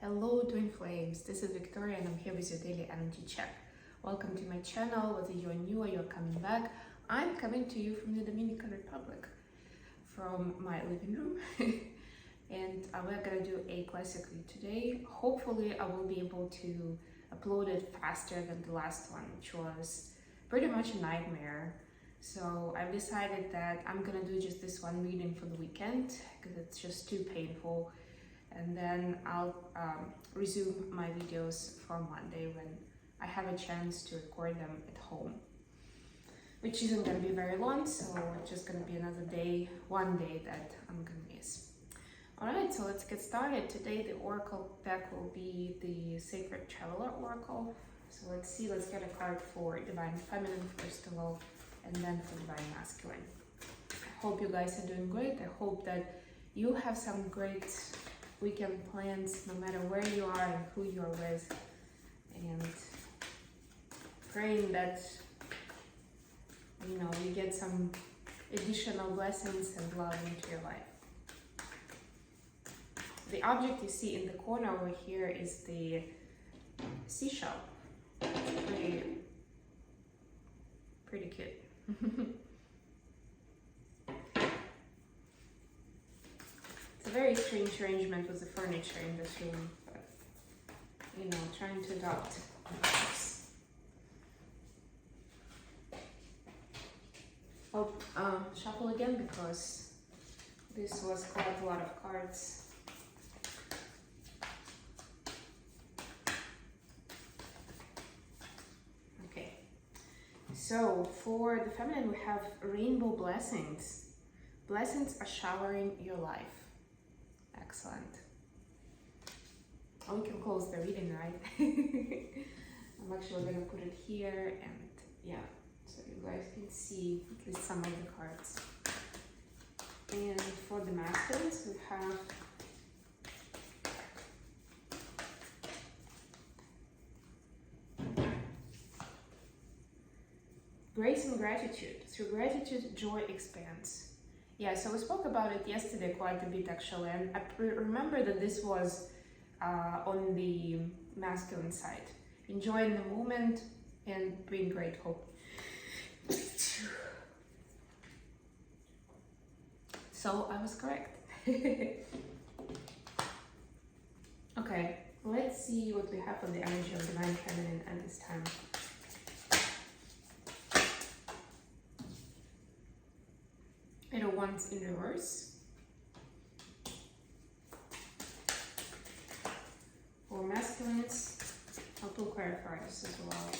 Hello twin flames, this is Victoria and I'm here with your daily energy check. Welcome to my channel. Whether you're new or you're coming back, I'm coming to you from the Dominican Republic, from my living room. And we're gonna do a classic read today. Hopefully I will be able to upload it faster than the last one, which was pretty much a nightmare. So I've decided that I'm gonna do just this one reading for the weekend because it's just too painful. And then I'll resume my videos from Monday when I have a chance to record them at home, which isn't going to be very long, so it's just going to be another day, one day that I'm going to miss. Alright, so let's get started. Today the oracle deck will be the Sacred Traveler Oracle. So let's see, let's get a card for Divine Feminine first of all, and then for Divine Masculine. I hope you guys are doing great. I hope that you have some great weekend plans, no matter where you are and who you are with, and praying that you get some additional blessings and love into your life. The object you see in the corner over here is the seashell. Pretty cute. It's a very strange arrangement with the furniture in this room, but trying to adopt. I'll shuffle again because this was quite a lot of cards. Okay, so for the feminine we have rainbow blessings. Blessings are showering your life. Excellent. Oh, we can close the reading, right? I'm actually gonna put it here, and yeah, so you guys can see at least some of the cards. And for the masculines, we have grace and gratitude. Through gratitude, joy expands. Yeah, so we spoke about it yesterday quite a bit actually, and I remember that this was on the masculine side. Enjoying the moment and being grateful. So I was correct. Okay, let's see what we have on the energy of Divine Feminine at this time. Eight of Wands in reverse. For masculines, I'll pull clarifiers as well.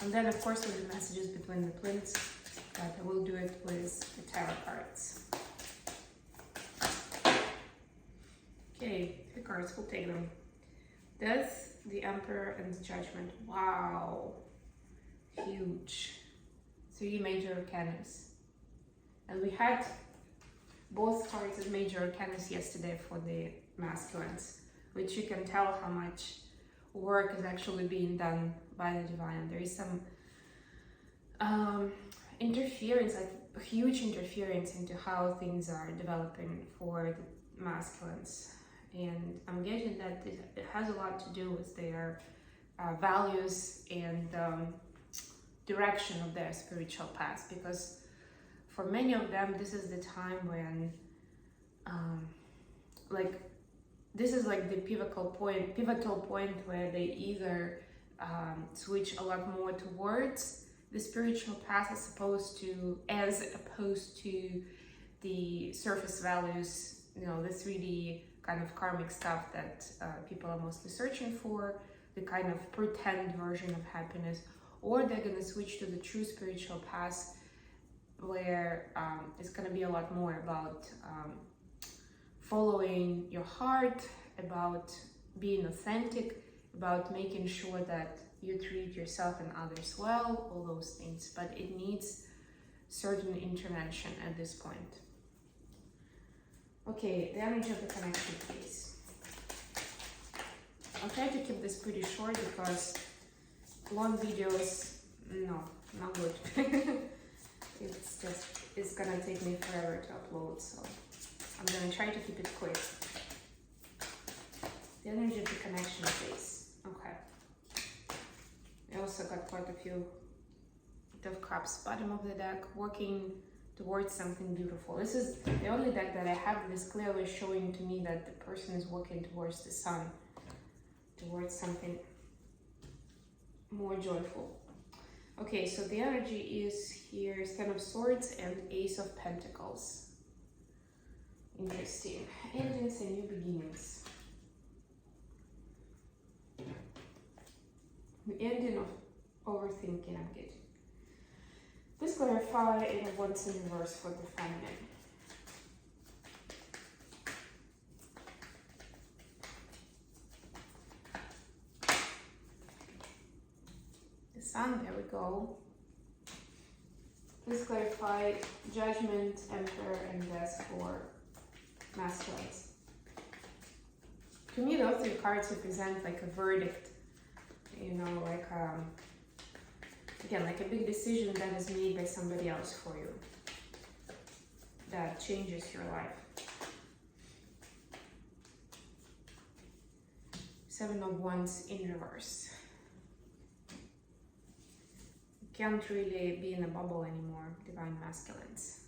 And then of course with the messages between the twins, but I will do it with the tarot cards. Okay, 3 cards, we'll take them. Death, the Emperor, and the Judgment. Wow, huge. 3 major arcanas. And we had both cards as major arcanas yesterday for the masculines, which you can tell how much work is actually being done by the divine. There is some interference, like huge interference into how things are developing for the masculines. And I'm getting that it has a lot to do with their values and direction of their spiritual path, because for many of them, this is the time when, this is like the pivotal point where they either switch a lot more towards the spiritual path as opposed to the surface values, the 3D kind of karmic stuff that people are mostly searching for, the kind of pretend version of happiness, or they're gonna switch to the true spiritual path, where it's going to be a lot more about following your heart, about being authentic, about making sure that you treat yourself and others well, all those things. But it needs certain intervention at this point. Okay, the energy of the connection, please. I'll try to keep this pretty short because long videos, no, not good. It's gonna take me forever to upload, so I'm gonna try to keep it quick. The energy of the connection phase. Okay. I also got quite a few of cups, bottom of the deck, working towards something beautiful. This is the only deck that I have that is clearly showing to me that the person is working towards the sun, towards something more joyful. Okay, so the energy is here is Ten of Swords and Ace of Pentacles. Interesting. Endings and new beginnings. The ending of overthinking, I'm getting. Please clarify Eight of Wands in reverse for the feminine. The Sun, there we go. Please clarify Judgment, Emperor, and Death for masculines. To me, those three cards represent like a verdict, you know, like again, like a big decision that is made by somebody else for you that changes your life. Seven of Wands in reverse. You can't really be in a bubble anymore, divine masculines.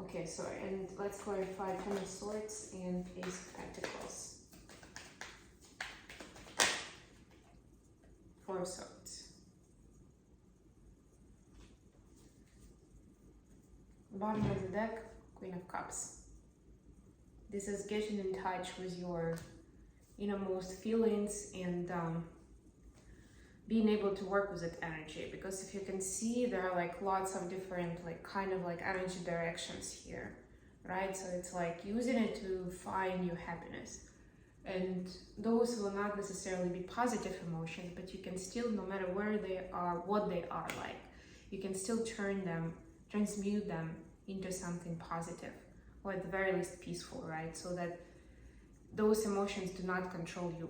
Okay, so and let's clarify Ten of Swords and Ace of Pentacles. Four of Swords. Bottom of the deck, Queen of Cups. This is getting in touch with your innermost feelings and being able to work with that energy, because if you can see, there are like lots of different like kind of like energy directions here, right? So it's like using it to find your happiness, and those will not necessarily be positive emotions, but you can still, no matter where they are, what they are like, you can still transmute them into something positive, or at the very least peaceful, right? So that those emotions do not control you.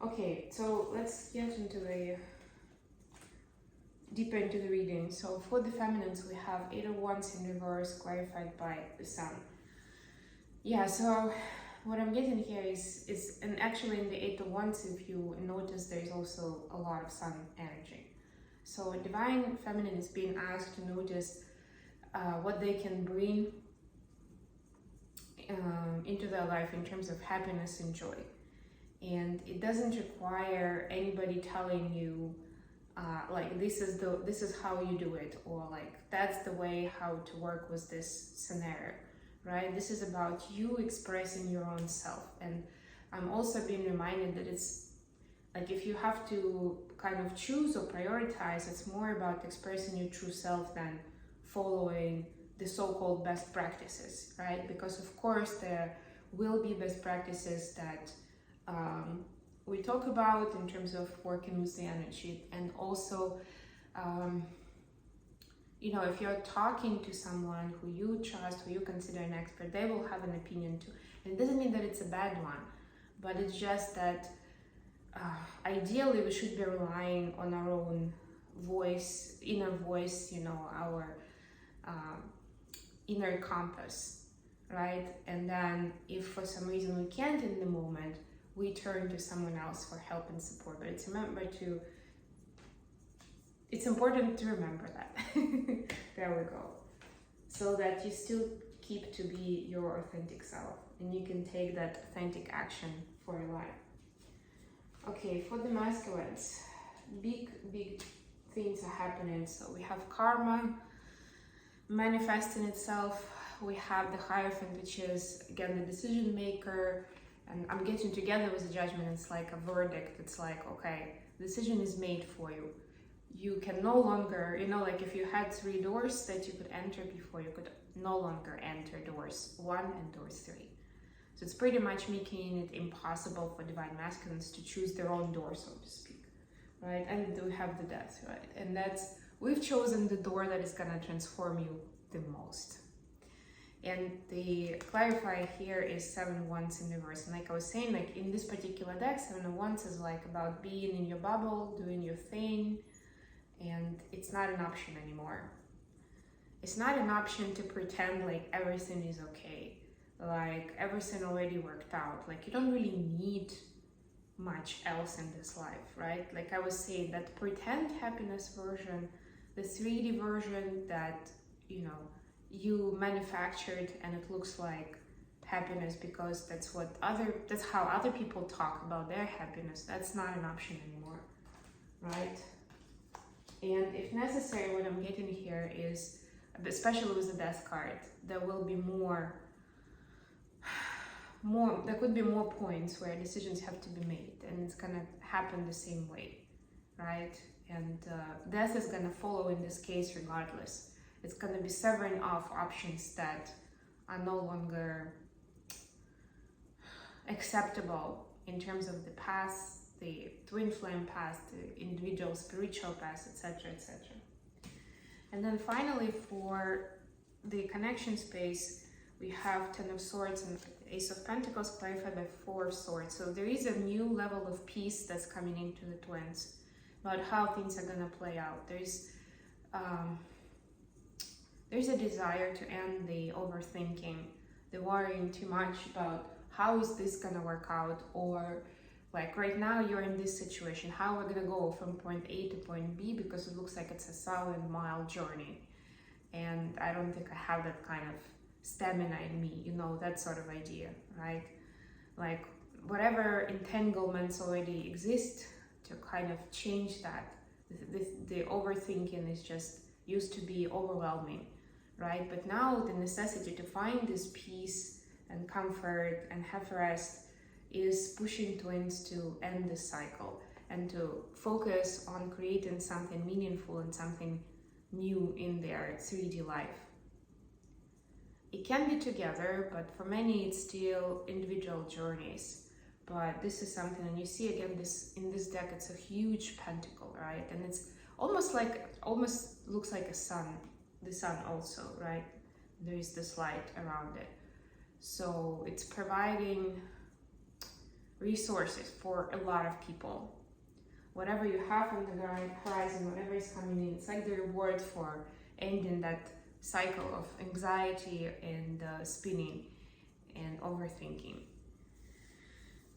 Okay, so let's get into the deeper into the reading. So for the feminines, we have Eight of Wands in reverse, clarified by the Sun. Yeah, so what I'm getting here is and actually in the Eight of Wands, if you notice, there's also a lot of Sun energy. So divine feminine is being asked to notice what they can bring into their life in terms of happiness and joy. And it doesn't require anybody telling you like this is how you do it, or like that's the way how to work with this scenario, right? This is about you expressing your own self. And I'm also being reminded that it's like if you have to kind of choose or prioritize, it's more about expressing your true self than following the so-called best practices, right? Because of course there will be best practices that we talk about in terms of working with the energy, and also you know, if you're talking to someone who you trust, who you consider an expert, they will have an opinion too. And it doesn't mean that it's a bad one, but it's just that ideally we should be relying on our own voice, inner voice, you know, our inner compass, right? And then if for some reason we can't in the moment, we turn to someone else for help and support. But it's important to remember that. There we go. So that you still keep to be your authentic self, and you can take that authentic action for your life. Okay, for the masculines, big things are happening. So we have karma manifesting itself. We have the Hierophant, which is again the decision maker. And I'm getting together with the Judgment. It's like a verdict. It's like, okay, the decision is made for you. You can no longer, you know, like if you had 3 doors that you could enter before, you could no longer enter doors 1 and doors 3. So it's pretty much making it impossible for divine masculines to choose their own door, so to speak, right? And we have the Death, right? And that's, we've chosen the door that is gonna transform you the most. And the clarifier here is Seven of Wands in reverse. And like I was saying, like in this particular deck, Seven of Wands is like about being in your bubble, doing your thing, and it's not an option anymore. It's not an option to pretend like everything is okay. like everything already worked out. Like you don't really need much else in this life, right? Like I was saying, that pretend happiness version, the 3D version that, you know, you manufactured and it looks like happiness because that's how other people talk about their happiness. That's not an option anymore, right? And if necessary, what I'm getting here is, especially with the death card, there will be more, there could be more points where decisions have to be made, and it's gonna happen the same way, right? And death is gonna follow in this case regardless. It's gonna be severing off options that are no longer acceptable in terms of the past, the twin flame past, the individual spiritual past, etc., etc. And then finally, for the connection space, we have Ten of Swords and Ace of Pentacles clarified by Four of Swords. So there is a new level of peace that's coming into the twins about how things are gonna play out. There's a desire to end the overthinking, the worrying too much about how is this gonna work out, or like right now you're in this situation, how we're gonna go from point A to point B, because it looks like it's a 1,000-mile journey. And I don't think I have that kind of stamina in me, you know, that sort of idea, right? Like whatever entanglements already exist, to kind of change that. The overthinking is just used to be overwhelming, right? But now the necessity to find this peace and comfort and have rest is pushing twins to end this cycle and to focus on creating something meaningful and something new in their 3D life. It can be together, but for many it's still individual journeys. But this is something, and you see again this in this deck, it's a huge pentacle, right? And it's almost looks like a sun, the sun also, right? There is this light around it. So it's providing resources for a lot of people. Whatever you have on the horizon, whatever is coming in, it's like the reward for ending that cycle of anxiety and spinning and overthinking.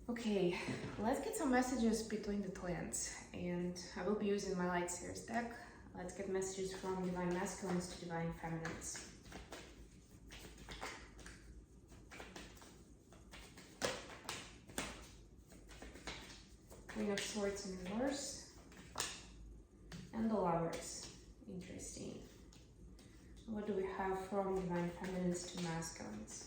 Okay, let's get some messages between the twins, and I will be using my Light Series deck. Let's get messages from Divine Masculines to Divine Feminines. Queen of Swords in reverse, and the Lovers. Interesting. What do we have from Divine Feminines to Masculines?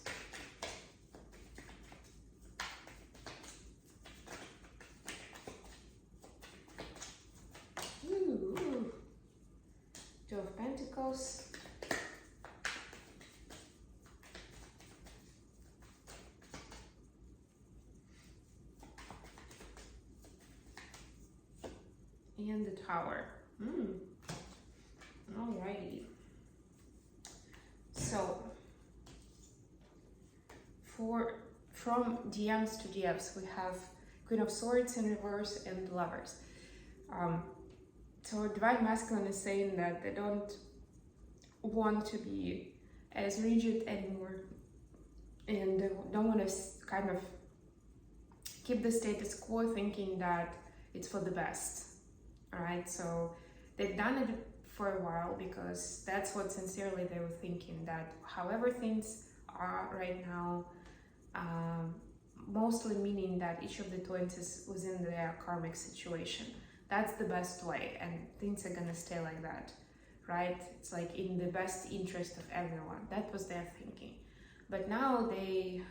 Ooh. Two of Pentacles. And the Tower. Alrighty. So, from DMs to DFs, we have Queen of Swords in reverse and Lovers. So Divine Masculine is saying that they don't want to be as rigid anymore, and they don't want to kind of keep the status quo, thinking that it's for the best. Alright, so they've done it for a while because that's what sincerely they were thinking, that however things are right now, mostly meaning that each of the twins is within their karmic situation. That's the best way, and things are gonna stay like that, right? It's like in the best interest of everyone. That was their thinking. But now they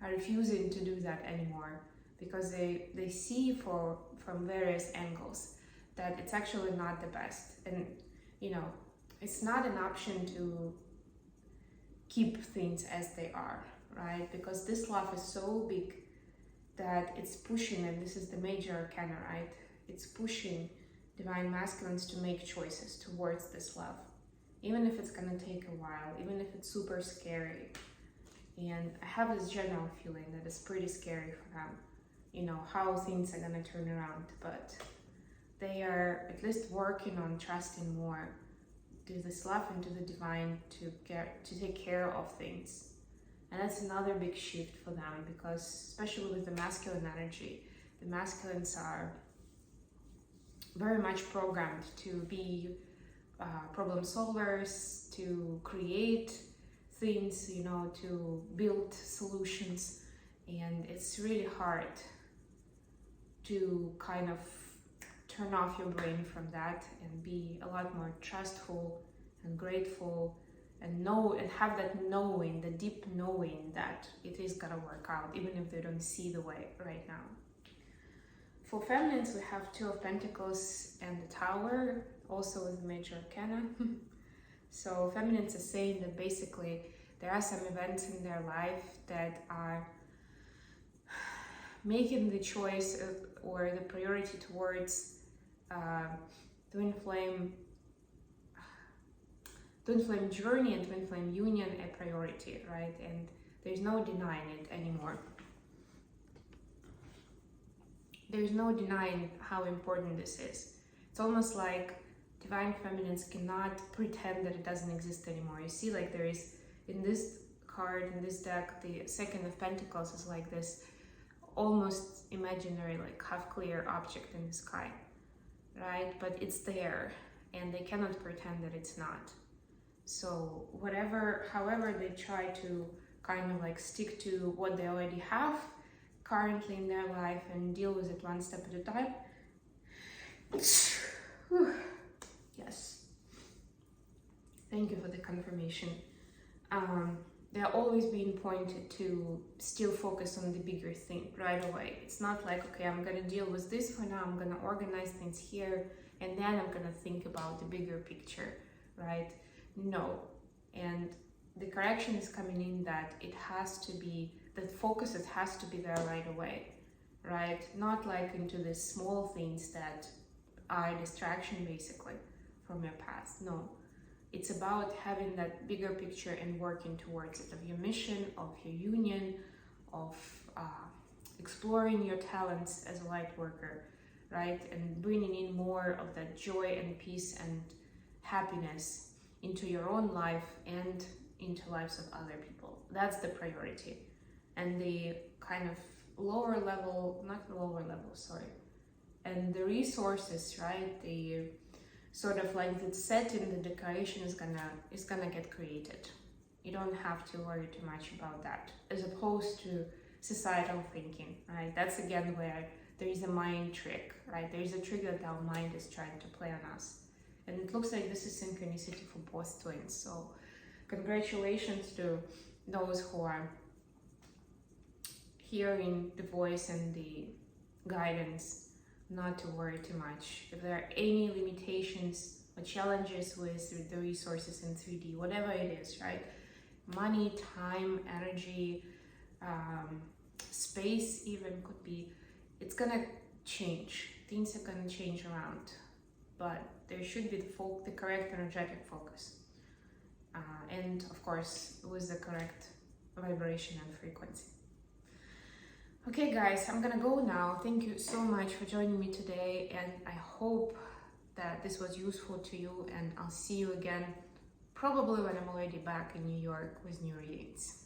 are refusing to do that anymore because they see from various angles that it's actually not the best. And, you know, it's not an option to keep things as they are, right? Because this love is so big that it's pushing, and this is the major arcana, right? It's pushing Divine Masculines to make choices towards this love, even if it's gonna take a while, even if it's super scary. And I have this general feeling that it's pretty scary for them, you know, how things are gonna turn around, but they are at least working on trusting more to this love and to the divine to take care of things And that's another big shift for them, because especially with the masculine energy, the masculines are very much programmed to be problem solvers, to create things, you know, to build solutions. And it's really hard to kind of turn off your brain from that and be a lot more trustful and grateful, and know and have that knowing, the deep knowing that it is gonna work out, even if they don't see the way right now. For feminines, we have Two of Pentacles and the Tower, also with the major arcana. So feminines are saying that basically there are some events in their life that are making the choice or the priority towards twin flame journey and twin flame union a priority, right? And there's no denying it anymore. There's no denying how important this is. It's almost like divine feminines cannot pretend that it doesn't exist anymore. You see, like there is, in this card, in this deck, the Second of Pentacles is like this almost imaginary, like half clear object in the sky, right? But it's there, and they cannot pretend that it's not. So however they try to kind of like stick to what they already have currently in their life and deal with it one step at a time. Yes. Thank you for the confirmation. They're always being pointed to still focus on the bigger thing right away. It's not like, okay, I'm gonna deal with this for now, I'm gonna organize things here, and then I'm gonna think about the bigger picture, right? No. And the correction is coming in that it has to be, the focus, it has to be there right away, right? Not like into the small things that are a distraction basically from your past. No, it's about having that bigger picture and working towards it, of your mission, of your union, of exploring your talents as a light worker, right? And bringing in more of that joy and peace and happiness into your own life and into lives of other people. That's the priority. And the kind of lower level, not lower level, sorry, and the resources, right? The sort of like the setting, the decoration is gonna get created. You don't have to worry too much about that, as opposed to societal thinking, right? That's again where there is a mind trick, right? There is a trick that our mind is trying to play on us. And it looks like this is synchronicity for both twins. So congratulations to those who are hearing the voice and the guidance, not to worry too much. If there are any limitations or challenges with the resources in 3D, whatever it is, right? Money, time, energy, space even could be, it's gonna change. Things are gonna change around, but there should be the correct energetic focus. And of course, with the correct vibration and frequency. Okay guys, I'm gonna go now. Thank you so much for joining me today, and I hope that this was useful to you, and I'll see you again probably when I'm already back in New York with new readings.